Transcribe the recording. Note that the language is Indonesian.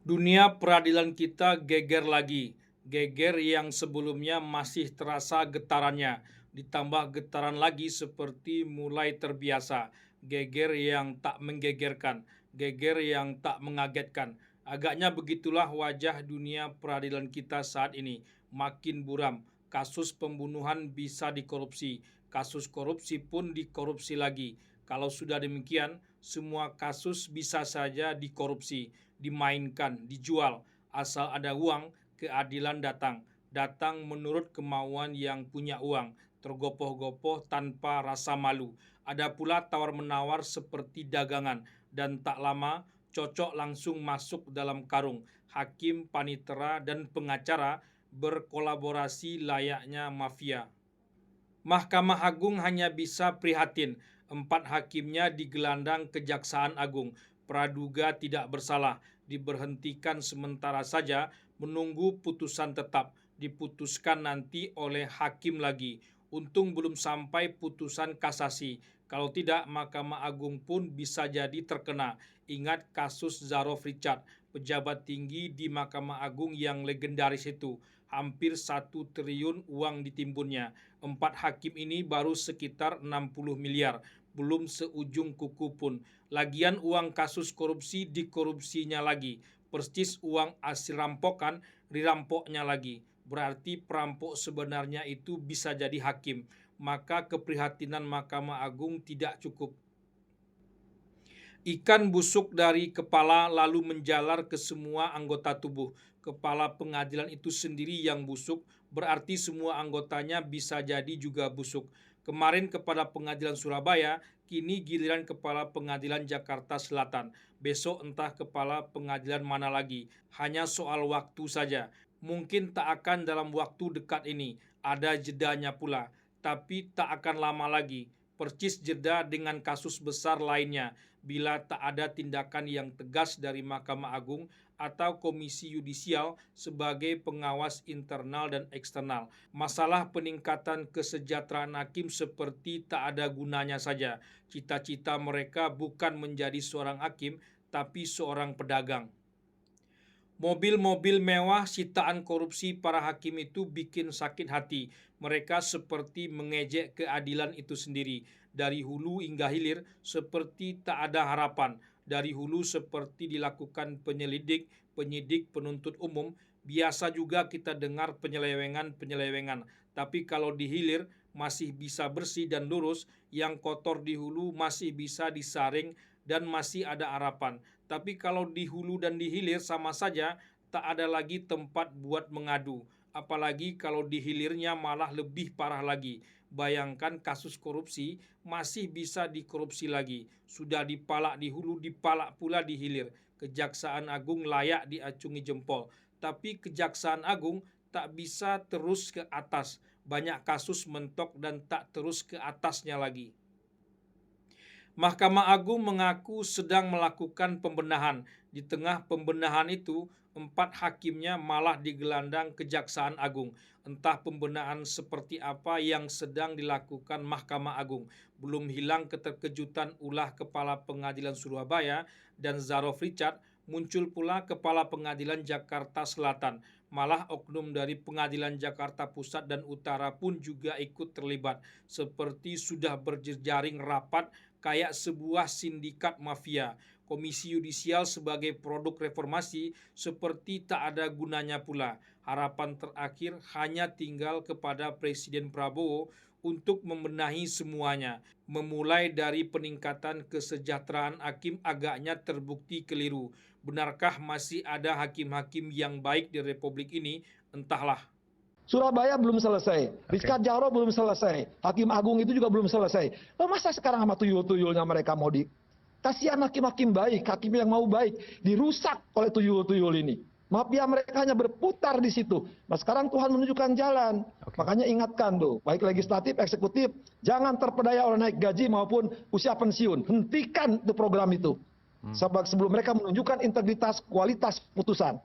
Dunia peradilan kita geger lagi. Geger yang sebelumnya masih terasa getarannya, ditambah getaran lagi seperti mulai terbiasa. Geger yang tak menggegerkan, geger yang tak mengagetkan. Agaknya begitulah wajah dunia peradilan kita saat ini. Makin buram, kasus pembunuhan bisa dikorupsi, kasus korupsi pun dikorupsi lagi. Kalau sudah demikian, semua kasus bisa saja dikorupsi, dimainkan, dijual. Asal ada uang, keadilan datang. Datang menurut kemauan yang punya uang, tergopoh-gopoh tanpa rasa malu. Ada pula tawar-menawar seperti dagangan, dan tak lama cocok langsung masuk dalam karung. Hakim, panitera, dan pengacara berkolaborasi layaknya mafia. Mahkamah Agung hanya bisa prihatin. 4 hakimnya digelandang Kejaksaan Agung. Praduga tidak bersalah, diberhentikan sementara saja menunggu putusan tetap. Diputuskan nanti oleh hakim lagi. Untung belum sampai putusan kasasi. Kalau tidak, Mahkamah Agung pun bisa jadi terkena. Ingat kasus Zarof Richard, pejabat tinggi di Mahkamah Agung yang legendaris itu. Hampir 1 triliun uang ditimbunnya. 4 hakim ini baru sekitar 60 miliar, belum seujung kuku pun. Lagian uang kasus korupsi dikorupsinya lagi, persis uang hasil rampokan dirampoknya lagi. Berarti perampok sebenarnya itu bisa jadi hakim. Maka keprihatinan Mahkamah Agung tidak cukup. Ikan busuk dari kepala lalu menjalar ke semua anggota tubuh. Kepala pengadilan itu sendiri yang busuk, berarti semua anggotanya bisa jadi juga busuk. Kemarin kepala pengadilan Surabaya, kini giliran kepala pengadilan Jakarta Selatan. Besok entah kepala pengadilan mana lagi. Hanya soal waktu saja. Mungkin tak akan dalam waktu dekat ini. Ada jedanya pula. Tapi tak akan lama lagi. Percis jeda dengan kasus besar lainnya bila tak ada tindakan yang tegas dari Mahkamah Agung atau Komisi Yudisial sebagai pengawas internal dan eksternal. Masalah peningkatan kesejahteraan hakim seperti tak ada gunanya saja. Cita-cita mereka bukan menjadi seorang hakim, tapi seorang pedagang. Mobil-mobil mewah sitaan korupsi para hakim itu bikin sakit hati. Mereka seperti mengejek keadilan itu sendiri. Dari hulu hingga hilir seperti tak ada harapan. Dari hulu seperti dilakukan penyelidik, penyidik, penuntut umum. Biasa juga kita dengar penyelewengan-penyelewengan. Tapi kalau di hilir masih bisa bersih dan lurus, yang kotor di hulu masih bisa disaring dan masih ada harapan. Tapi kalau di hulu dan di hilir sama saja, tak ada lagi tempat buat mengadu. Apalagi kalau di hilirnya malah lebih parah lagi. Bayangkan kasus korupsi masih bisa dikorupsi lagi. Sudah dipalak di hulu, dipalak pula di hilir. Kejaksaan Agung layak diacungi jempol. Tapi Kejaksaan Agung tak bisa terus ke atas. Banyak kasus mentok dan tak terus ke atasnya lagi. Mahkamah Agung mengaku sedang melakukan pembenahan. Di tengah pembenahan itu, 4 hakimnya malah digelandang Kejaksaan Agung. Entah pembenahan seperti apa yang sedang dilakukan Mahkamah Agung. Belum hilang keterkejutan ulah Kepala Pengadilan Surabaya dan Zarof Richard, muncul pula Kepala Pengadilan Jakarta Selatan. Malah oknum dari Pengadilan Jakarta Pusat dan Utara pun juga ikut terlibat. Seperti sudah berjejaring rapat kayak sebuah sindikat mafia. Komisi Yudisial sebagai produk reformasi seperti tak ada gunanya pula. Harapan terakhir hanya tinggal kepada Presiden Prabowo untuk membenahi semuanya. Memulai dari peningkatan kesejahteraan hakim agaknya terbukti keliru. Benarkah masih ada hakim-hakim yang baik di Republik ini? Entahlah. Surabaya belum selesai, Richard Jarot belum selesai, Hakim Agung itu juga belum selesai. Masa sekarang sama tuyul-tuyulnya mereka mau kasihan hakim-hakim baik, hakim yang mau baik, dirusak oleh tuyul-tuyul ini. Mafia mereka hanya berputar di situ. Nah sekarang Tuhan menunjukkan jalan. Makanya ingatkan tuh, baik legislatif, eksekutif, jangan terpedaya oleh naik gaji maupun usia pensiun. Hentikan itu program itu. Sebab sebelum mereka menunjukkan integritas, kualitas putusan.